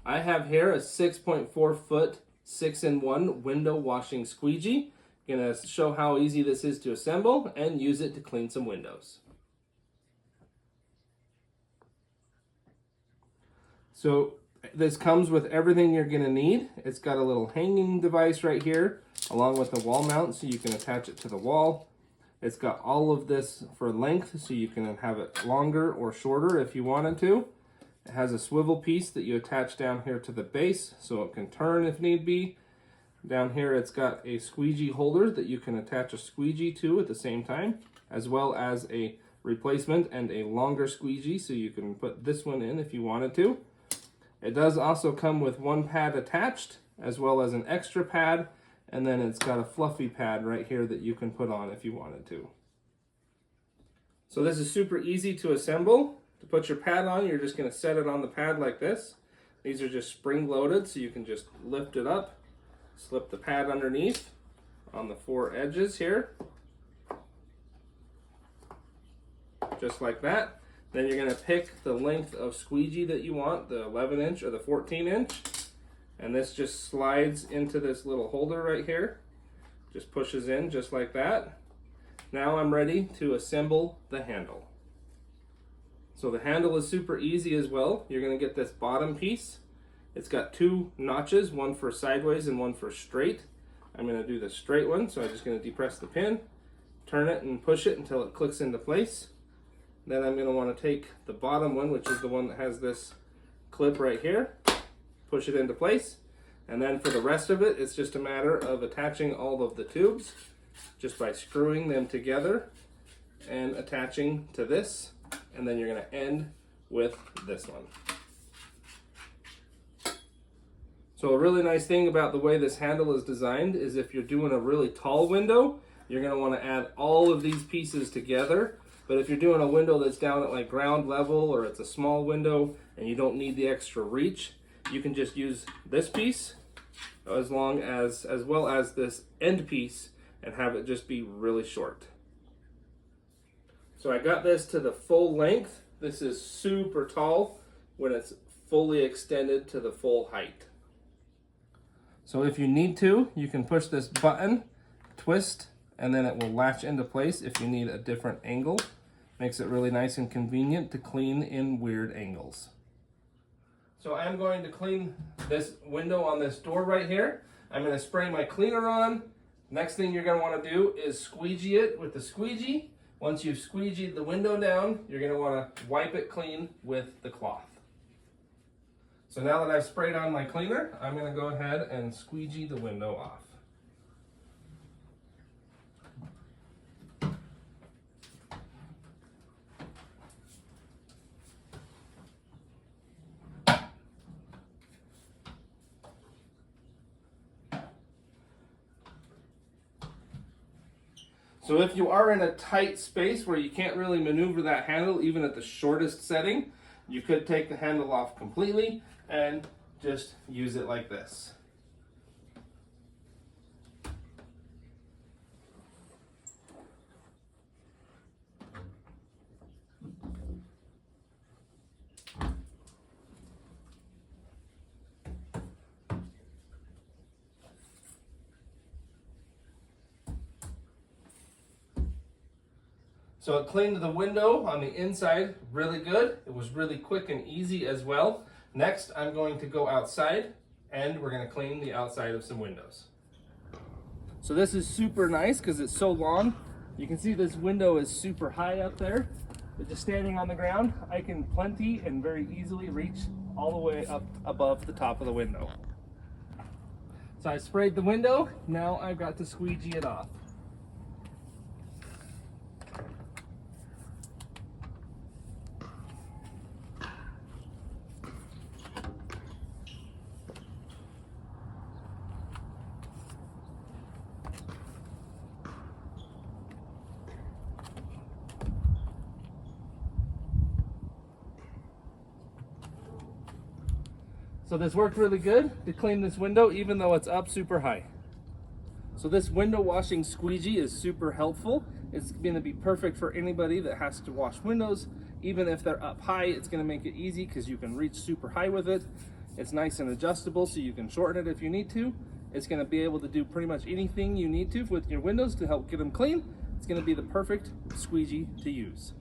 I have here a 6.4 foot 6-in-1 window washing squeegee. Gonna show how easy this is to assemble and use it to clean some windows. So this comes with everything you're gonna need. It's got a little hanging device right here along with the wall mount so you can attach it to the wall. It's got all of this for length so you can have it longer or shorter if you wanted to. It has a swivel piece that you attach down here to the base so it can turn if need be. Down here it's got a squeegee holder that you can attach a squeegee to at the same time, as well as a replacement and a longer squeegee so you can put this one in if you wanted to. It does also come with one pad attached as well as an extra pad, and then it's got a fluffy pad right here that you can put on if you wanted to. So this is super easy to assemble. To put your pad on, you're just going to set it on the pad like this. These are just spring loaded so you can just lift it up, slip the pad underneath on the 4 edges here, just like that. Then you're going to pick the length of squeegee that you want, the 11 inch or the 14 inch. And this just slides into this little holder right here. Just pushes in just like that. Now I'm ready to assemble the handle. So the handle is super easy as well. You're going to get this bottom piece. It's got 2 notches, one for sideways and one for straight. I'm going to do the straight one, so I'm just going to depress the pin, turn it and push it until it clicks into place. Then I'm going to want to take the bottom one, which is the one that has this clip right here, push it into place. And then for the rest of it, it's just a matter of attaching all of the tubes just by screwing them together and attaching to this. And then you're going to end with this one. So a really nice thing about the way this handle is designed is if you're doing a really tall window, you're going to want to add all of these pieces together. But if you're doing a window that's down at like ground level, or it's a small window and you don't need the extra reach, you can just use this piece as well as this end piece and have it just be really short. So I got this to the full length. This is super tall when it's fully extended to the full height. So if you need to, you can push this button, twist, and then it will latch into place if you need a different angle. Makes it really nice and convenient to clean in weird angles. So I'm going to clean this window on this door right here. I'm going to spray my cleaner on. Next thing you're going to want to do is squeegee it with the squeegee. Once you've squeegeed the window down, you're going to want to wipe it clean with the cloth. So now that I've sprayed on my cleaner, I'm going to go ahead and squeegee the window off. So if you are in a tight space where you can't really maneuver that handle, even at the shortest setting, you could take the handle off completely and just use it like this. So it cleaned the window on the inside really good. It was really quick and easy as well. Next, I'm going to go outside and we're going to clean the outside of some windows. So this is super nice because it's so long. You can see this window is super high up there. But just standing on the ground, I can plenty and very easily reach all the way up above the top of the window. So I sprayed the window. Now I've got to squeegee it off. So this worked really good to clean this window even though it's up super high. So this window washing squeegee is super helpful. It's going to be perfect for anybody that has to wash windows. Even if they're up high, it's going to make it easy because you can reach super high with it. It's nice and adjustable, so you can shorten it if you need to. It's going to be able to do pretty much anything you need to with your windows to help get them clean. It's going to be the perfect squeegee to use.